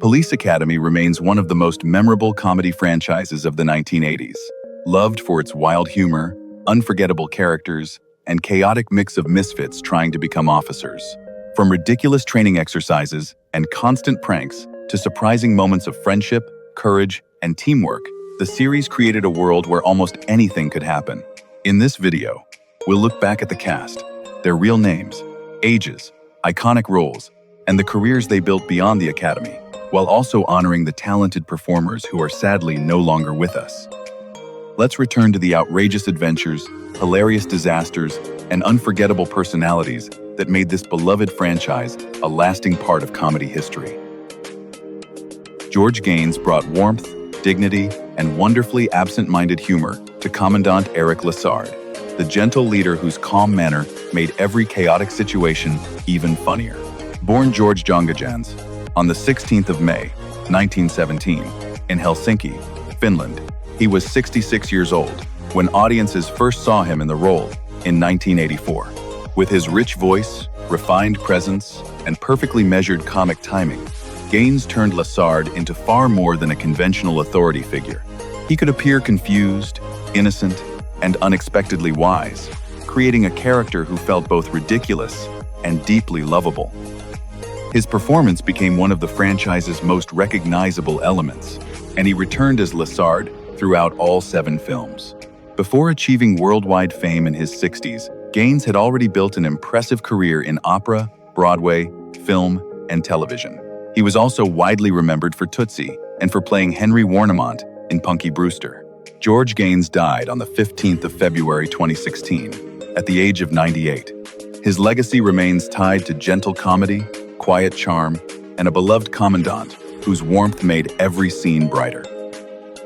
Police Academy remains one of the most memorable comedy franchises of the 1980s, loved for its wild humor, unforgettable characters, and chaotic mix of misfits trying to become officers. From ridiculous training exercises and constant pranks to surprising moments of friendship, courage, and teamwork, the series created a world where almost anything could happen. In this video, we'll look back at the cast, their real names, ages, iconic roles, and the careers they built beyond the Academy, while also honoring the talented performers who are sadly no longer with us. Let's return to the outrageous adventures, hilarious disasters, and unforgettable personalities that made this beloved franchise a lasting part of comedy history. George Gaynes brought warmth, dignity, and wonderfully absent-minded humor to Commandant Eric Lassard, the gentle leader whose calm manner made every chaotic situation even funnier. Born George Jongajans on the 16th of May, 1917, in Helsinki, Finland, he was 66 years old when audiences first saw him in the role in 1984. With his rich voice, refined presence, and perfectly measured comic timing, Gaynes turned Lassard into far more than a conventional authority figure. He could appear confused, innocent, and unexpectedly wise, creating a character who felt both ridiculous and deeply lovable. His performance became one of the franchise's most recognizable elements, and he returned as Lassard throughout all 7 films. Before achieving worldwide fame in his 60s, Gaynes had already built an impressive career in opera, Broadway, film, and television. He was also widely remembered for Tootsie and for playing Henry Warnemont in Punky Brewster. George Gaynes died on the 15th of February 2016, at the age of 98. His legacy remains tied to gentle comedy, quiet charm, and a beloved commandant whose warmth made every scene brighter.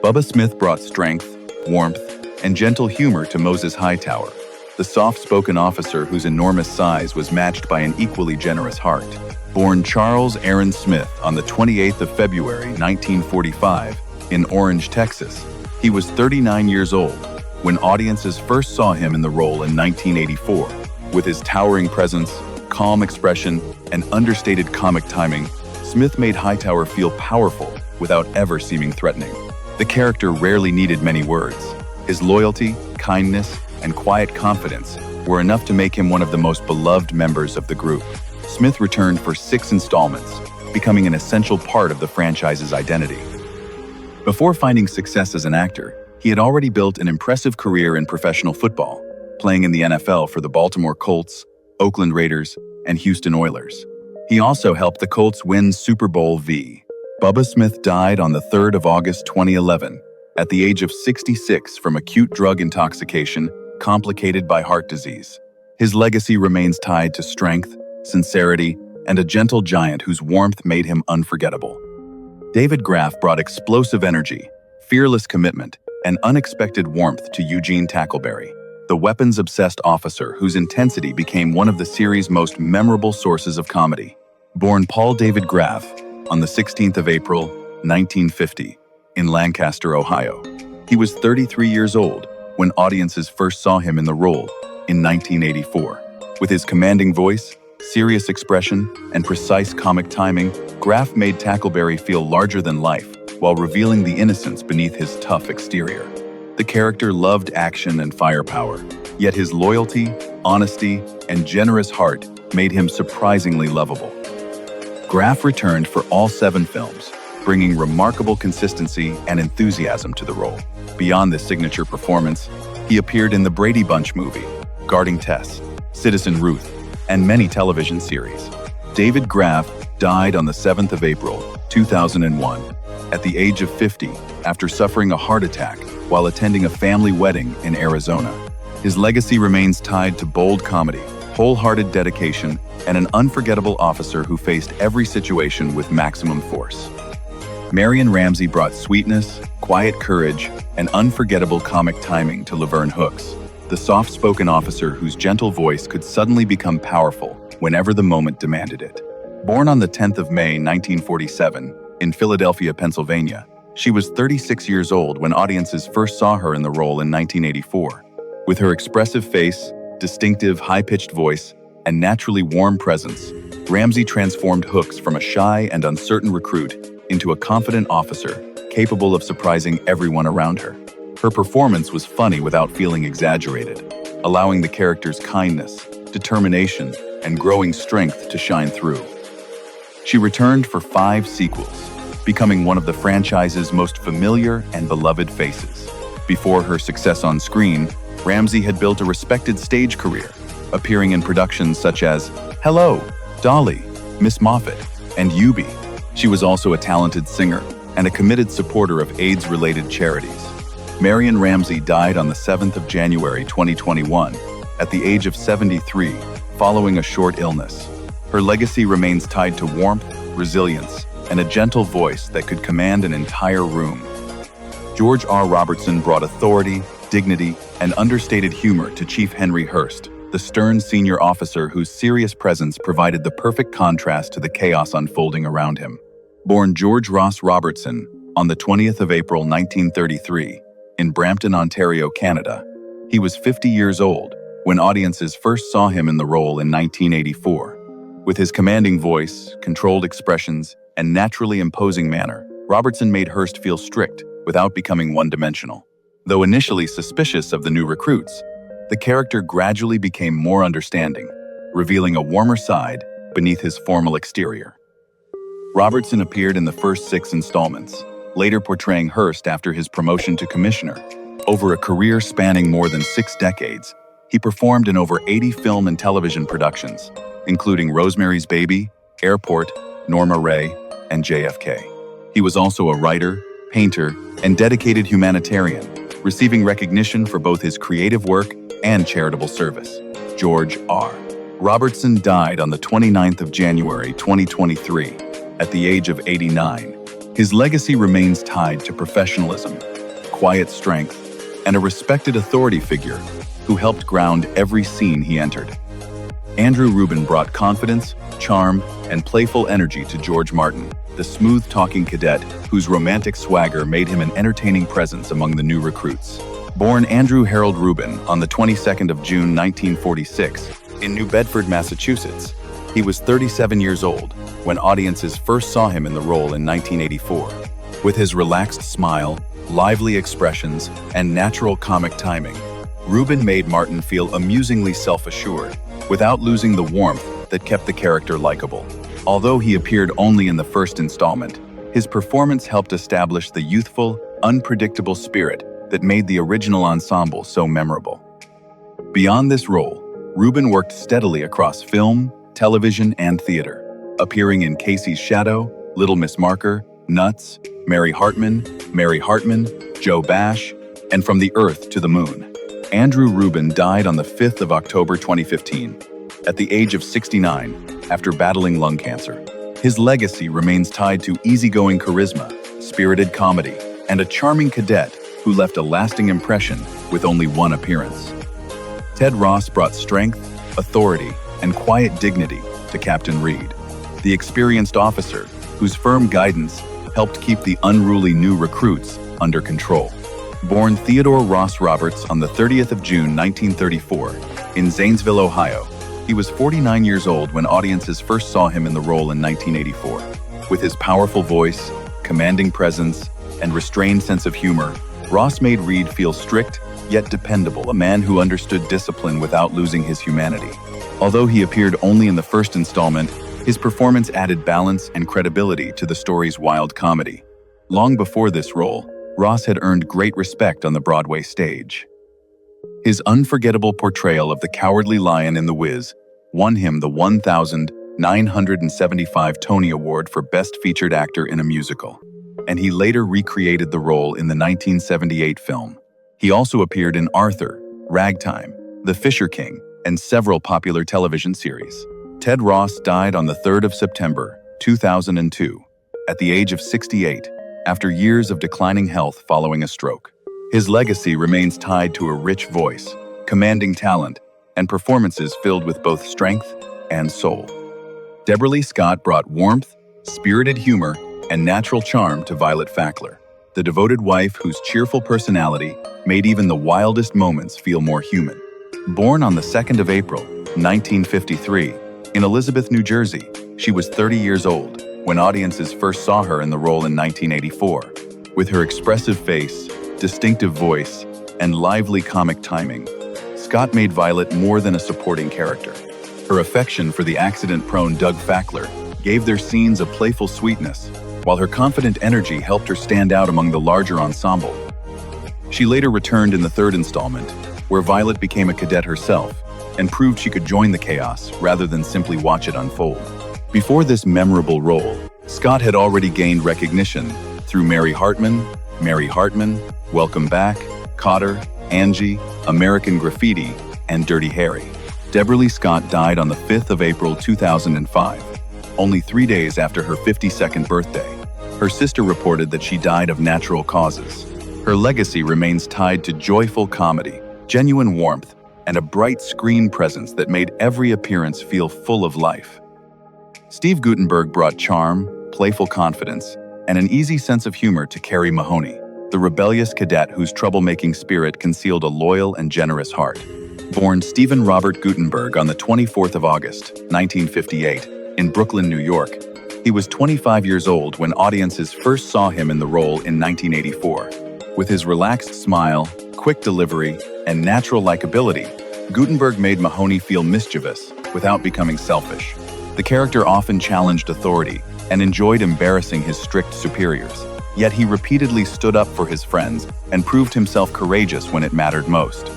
Bubba Smith brought strength, warmth, and gentle humor to Moses Hightower, the soft-spoken officer whose enormous size was matched by an equally generous heart. Born Charles Aaron Smith on the 28th of February 1945 in Orange, Texas, he was 39 years old when audiences first saw him in the role in 1984. With his towering presence, calm expression, and understated comic timing, Smith made Hightower feel powerful without ever seeming threatening. The character rarely needed many words. His loyalty, kindness, and quiet confidence were enough to make him one of the most beloved members of the group. Smith returned for 6 installments, becoming an essential part of the franchise's identity. Before finding success as an actor, he had already built an impressive career in professional football, playing in the NFL for the Baltimore Colts, Oakland Raiders, and Houston Oilers. He also helped the Colts win Super Bowl V. Bubba Smith died on the 3rd of August 2011 at the age of 66 from acute drug intoxication complicated by heart disease. His legacy remains tied to strength, sincerity, and a gentle giant whose warmth made him unforgettable. David Graf brought explosive energy, fearless commitment, and unexpected warmth to Eugene Tackleberry, the weapons-obsessed officer whose intensity became one of the series' most memorable sources of comedy. Born Paul David Graf on the 16th of April, 1950, in Lancaster, Ohio, he was 33 years old when audiences first saw him in the role in 1984. With his commanding voice, serious expression, and precise comic timing, Graf made Tackleberry feel larger than life while revealing the innocence beneath his tough exterior. The character loved action and firepower, yet his loyalty, honesty, and generous heart made him surprisingly lovable. Graf returned for all 7 films, bringing remarkable consistency and enthusiasm to the role. Beyond this signature performance, he appeared in the Brady Bunch movie, Guarding Tess, Citizen Ruth, and many television series. David Graf died on the 7th of April, 2001, at the age of 50 after suffering a heart attack while attending a family wedding in Arizona. His legacy remains tied to bold comedy, wholehearted dedication, and an unforgettable officer who faced every situation with maximum force. Marion Ramsey brought sweetness, quiet courage, and unforgettable comic timing to Laverne Hooks, the soft-spoken officer whose gentle voice could suddenly become powerful whenever the moment demanded it. Born on the 10th of May, 1947, in Philadelphia, Pennsylvania, she was 36 years old when audiences first saw her in the role in 1984. With her expressive face, distinctive high-pitched voice, and naturally warm presence, Ramsey transformed Hooks from a shy and uncertain recruit into a confident officer capable of surprising everyone around her. Her performance was funny without feeling exaggerated, allowing the character's kindness, determination, and growing strength to shine through. She returned for 5 sequels, becoming one of the franchise's most familiar and beloved faces. Before her success on screen, Ramsey had built a respected stage career, appearing in productions such as Hello, Dolly, Miss Moffat, and Yubi. She was also a talented singer and a committed supporter of AIDS-related charities. Marion Ramsey died on the 7th of January 2021 at the age of 73 following a short illness. Her legacy remains tied to warmth, resilience, and a gentle voice that could command an entire room. George R. Robertson brought authority, dignity, and understated humor to Chief Henry Hurst, the stern senior officer whose serious presence provided the perfect contrast to the chaos unfolding around him. Born George Ross Robertson on the 20th of April 1933 in Brampton, Ontario, Canada, he was 50 years old when audiences first saw him in the role in 1984. With his commanding voice, controlled expressions, and naturally imposing manner, Robertson made Hurst feel strict without becoming one-dimensional. Though initially suspicious of the new recruits, the character gradually became more understanding, revealing a warmer side beneath his formal exterior. Robertson appeared in the first 6 installments, later portraying Hurst after his promotion to commissioner. Over a career spanning more than 6 decades, he performed in over 80 film and television productions, including Rosemary's Baby, Airport, Norma Ray, and JFK. He was also a writer, painter, and dedicated humanitarian, receiving recognition for both his creative work and charitable service. George R. Robertson died on the 29th of January 2023 at the age of 89. His legacy remains tied to professionalism, quiet strength, and a respected authority figure who helped ground every scene he entered. Andrew Rubin brought confidence, charm, and playful energy to George Martin, the smooth-talking cadet whose romantic swagger made him an entertaining presence among the new recruits. Born Andrew Harold Rubin on the 22nd of June 1946 in New Bedford, Massachusetts, he was 37 years old when audiences first saw him in the role in 1984. With his relaxed smile, lively expressions, and natural comic timing, Rubin made Martin feel amusingly self-assured, without losing the warmth that kept the character likable. Although he appeared only in the first installment, his performance helped establish the youthful, unpredictable spirit that made the original ensemble so memorable. Beyond this role, Rubin worked steadily across film, television, and theater, appearing in Casey's Shadow, Little Miss Marker, Nuts, Mary Hartman, Joe Bash, and From the Earth to the Moon. Andrew Rubin died on the 5th of October 2015, at the age of 69, after battling lung cancer. His legacy remains tied to easygoing charisma, spirited comedy, and a charming cadet who left a lasting impression with only one appearance. Ted Ross brought strength, authority, and quiet dignity to Captain Reed, the experienced officer whose firm guidance helped keep the unruly new recruits under control. Born Theodore Ross Roberts on the 30th of June 1934 in Zanesville, Ohio, he was 49 years old when audiences first saw him in the role in 1984. With his powerful voice, commanding presence, and restrained sense of humor, Ross made Reed feel strict yet dependable, a man who understood discipline without losing his humanity. Although he appeared only in the first installment, his performance added balance and credibility to the story's wild comedy. Long before this role, Ross had earned great respect on the Broadway stage. His unforgettable portrayal of the Cowardly Lion in The Wiz won him the 1,975 Tony Award for Best Featured Actor in a Musical, and he later recreated the role in the 1978 film. He also appeared in Arthur, Ragtime, The Fisher King, and several popular television series. Ted Ross died on the 3rd of September, 2002, at the age of 68, after years of declining health following a stroke. His legacy remains tied to a rich voice, commanding talent, and performances filled with both strength and soul. Deborah Lee Scott brought warmth, spirited humor, and natural charm to Violet Fackler, the devoted wife whose cheerful personality made even the wildest moments feel more human. Born on the 2nd of April, 1953, in Elizabeth, New Jersey, she was 30 years old when audiences first saw her in the role in 1984. With her expressive face, distinctive voice, and lively comic timing, Scott made Violet more than a supporting character. Her affection for the accident-prone Doug Fackler gave their scenes a playful sweetness, while her confident energy helped her stand out among the larger ensemble. She later returned in the third installment, where Violet became a cadet herself and proved she could join the chaos rather than simply watch it unfold. Before this memorable role, Scott had already gained recognition through Mary Hartman, Welcome Back, Cotter, Angie, American Graffiti, and Dirty Harry. Deborah Lee Scott died on the 5th of April 2005, only 3 days after her 52nd birthday. Her sister reported that she died of natural causes. Her legacy remains tied to joyful comedy, genuine warmth, and a bright screen presence that made every appearance feel full of life. Steve Guttenberg brought charm, playful confidence, and an easy sense of humor to Carrie Mahoney, the rebellious cadet whose troublemaking spirit concealed a loyal and generous heart. Born Stephen Robert Guttenberg on the 24th of August, 1958, in Brooklyn, New York, he was 25 years old when audiences first saw him in the role in 1984. With his relaxed smile, quick delivery, and natural likability, Guttenberg made Mahoney feel mischievous without becoming selfish. The character often challenged authority and enjoyed embarrassing his strict superiors, yet he repeatedly stood up for his friends and proved himself courageous when it mattered most.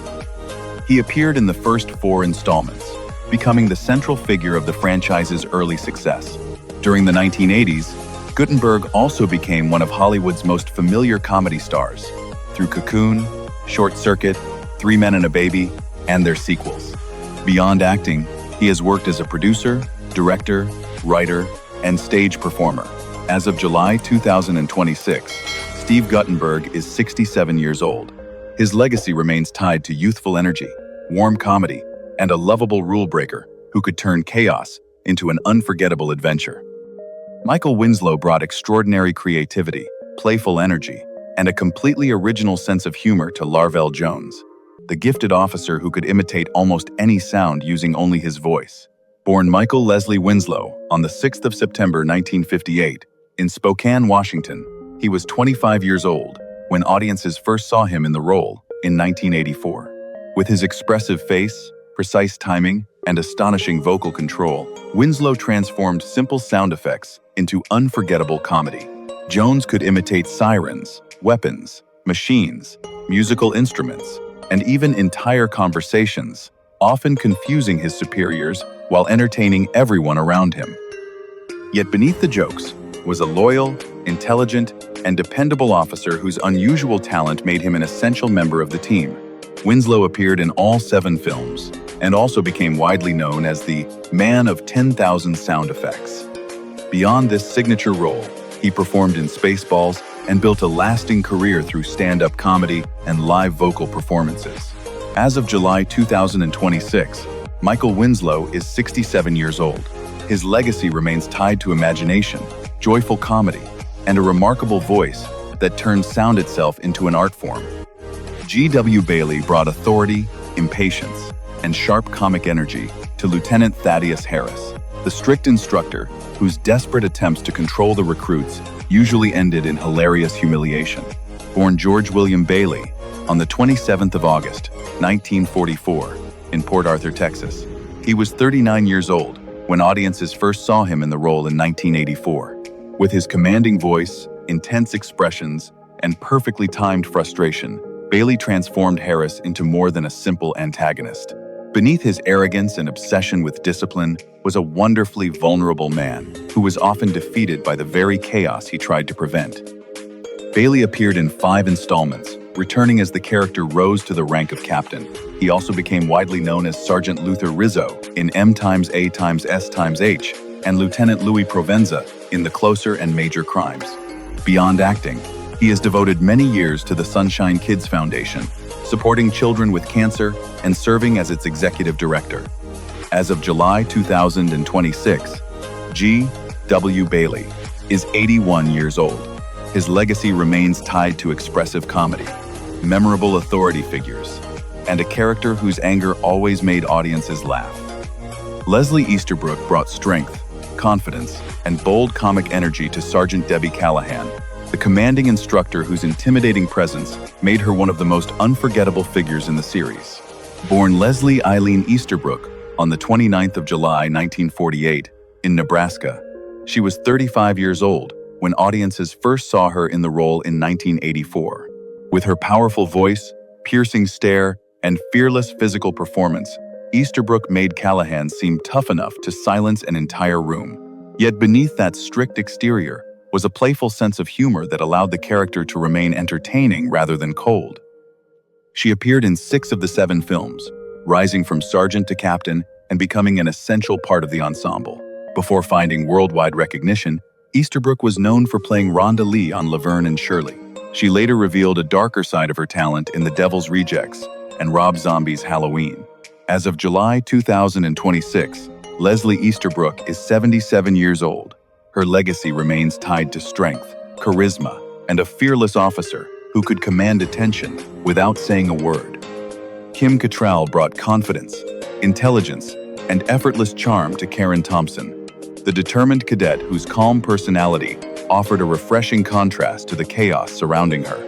He appeared in the first 4 installments, becoming the central figure of the franchise's early success. During the 1980s, Guttenberg also became one of Hollywood's most familiar comedy stars through Cocoon, Short Circuit, 3 Men and a Baby, and their sequels. Beyond acting, he has worked as a producer, director, writer, and stage performer. As of July 2026, Steve Guttenberg is 67 years old. His legacy remains tied to youthful energy, warm comedy, and a lovable rule breaker who could turn chaos into an unforgettable adventure. Michael Winslow brought extraordinary creativity, playful energy, and a completely original sense of humor to Larvell Jones, the gifted officer who could imitate almost any sound using only his voice. Born Michael Leslie Winslow on the 6th of September 1958 in Spokane, Washington, he was 25 years old when audiences first saw him in the role in 1984. With his expressive face, precise timing, and astonishing vocal control, Winslow transformed simple sound effects into unforgettable comedy. Jones could imitate sirens, weapons, machines, musical instruments, and even entire conversations, often confusing his superiors while entertaining everyone around him. Yet beneath the jokes was a loyal, intelligent, and dependable officer whose unusual talent made him an essential member of the team. Winslow appeared in all 7 films and also became widely known as the Man of 10,000 Sound Effects. Beyond this signature role, he performed in Spaceballs and built a lasting career through stand-up comedy and live vocal performances. As of July 2026, Michael Winslow is 67 years old. His legacy remains tied to imagination, joyful comedy, and a remarkable voice that turns sound itself into an art form. G.W. Bailey brought authority, impatience, and sharp comic energy to Lieutenant Thaddeus Harris, the strict instructor whose desperate attempts to control the recruits usually ended in hilarious humiliation. Born George William Bailey on the 27th of August, 1944, in Port Arthur, Texas, he was 39 years old when audiences first saw him in the role in 1984. With his commanding voice, intense expressions, and perfectly timed frustration, Bailey transformed Harris into more than a simple antagonist. Beneath his arrogance and obsession with discipline was a wonderfully vulnerable man who was often defeated by the very chaos he tried to prevent. Bailey appeared in 5 installments, returning as the character rose to the rank of captain. He also became widely known as Sergeant Luther Rizzo in M times A times S times H and Lieutenant Louis Provenza in The Closer and Major Crimes. Beyond acting, he has devoted many years to the Sunshine Kids Foundation, supporting children with cancer and serving as its executive director. As of July 2026, G.W. Bailey is 81 years old. His legacy remains tied to expressive comedy, memorable authority figures, and a character whose anger always made audiences laugh. Leslie Easterbrook brought strength, confidence, and bold comic energy to Sergeant Debbie Callahan, the commanding instructor whose intimidating presence made her one of the most unforgettable figures in the series. Born Leslie Eileen Easterbrook on the 29th of July, 1948, in Nebraska, she was 35 years old when audiences first saw her in the role in 1984. With her powerful voice, piercing stare, and fearless physical performance, Easterbrook made Callahan seem tough enough to silence an entire room. Yet beneath that strict exterior was a playful sense of humor that allowed the character to remain entertaining rather than cold. She appeared in 6 of the 7 films, rising from sergeant to captain and becoming an essential part of the ensemble. Before finding worldwide recognition, Easterbrook was known for playing Rhonda Lee on Laverne and Shirley. She later revealed a darker side of her talent in The Devil's Rejects and Rob Zombie's Halloween. As of July 2026, Leslie Easterbrook is 77 years old. Her legacy remains tied to strength, charisma, and a fearless officer who could command attention without saying a word. Kim Cattrall brought confidence, intelligence, and effortless charm to Karen Thompson, the determined cadet whose calm personality offered a refreshing contrast to the chaos surrounding her.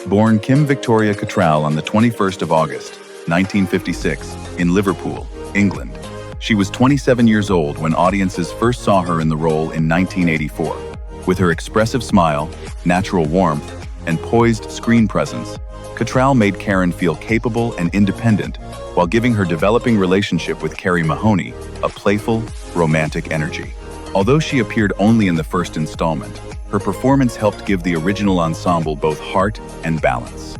Born Kim Victoria Cattrall on the 21st of August, 1956, in Liverpool, England, she was 27 years old when audiences first saw her in the role in 1984. With her expressive smile, natural warmth, and poised screen presence, Cattrall made Karen feel capable and independent while giving her developing relationship with Carrie Mahoney a playful, romantic energy. Although she appeared only in the first installment, her performance helped give the original ensemble both heart and balance.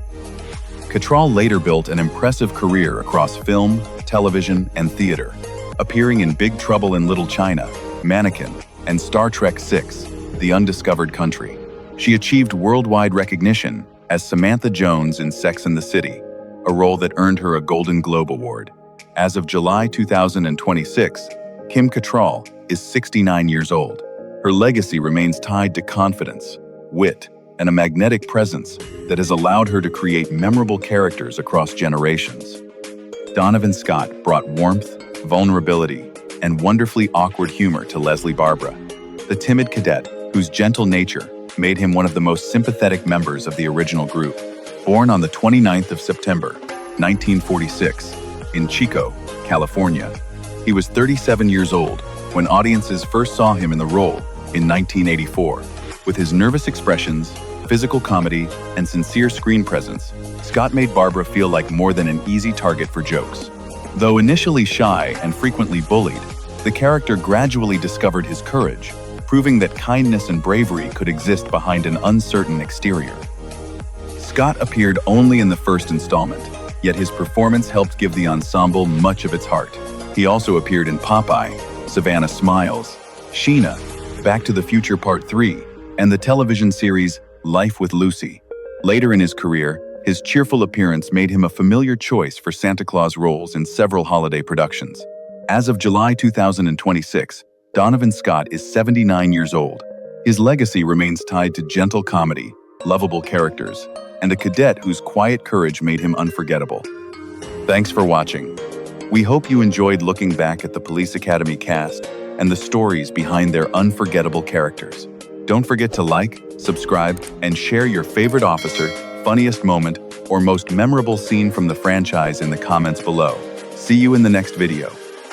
Cattrall later built an impressive career across film, television, and theater, appearing in Big Trouble in Little China, Mannequin, and Star Trek VI: The Undiscovered Country. She achieved worldwide recognition as Samantha Jones in Sex and the City, a role that earned her a Golden Globe Award. As of July 2026, Kim Cattrall is 69 years old. Her legacy remains tied to confidence, wit, and a magnetic presence that has allowed her to create memorable characters across generations. Donovan Scott brought warmth, vulnerability, and wonderfully awkward humor to Leslie Barbara, the timid cadet whose gentle nature made him one of the most sympathetic members of the original group. Born on the 29th of September, 1946, in Chico, California, he was 37 years old when audiences first saw him in the role in 1984. With his nervous expressions, physical comedy, and sincere screen presence, Scott made Barbara feel like more than an easy target for jokes. Though initially shy and frequently bullied, the character gradually discovered his courage, proving that kindness and bravery could exist behind an uncertain exterior. Scott appeared only in the first installment, yet his performance helped give the ensemble much of its heart. He also appeared in Popeye, Savannah Smiles, Sheena, Back to the Future Part 3, and the television series Life with Lucy. Later in his career, his cheerful appearance made him a familiar choice for Santa Claus roles in several holiday productions. As of July 2026, Donovan Scott is 79 years old. His legacy remains tied to gentle comedy, lovable characters, and a cadet whose quiet courage made him unforgettable. Thanks for watching. We hope you enjoyed looking back at the Police Academy cast and the stories behind their unforgettable characters. Don't forget to like, subscribe, and share your favorite officer, funniest moment, or most memorable scene from the franchise in the comments below. See you in the next video.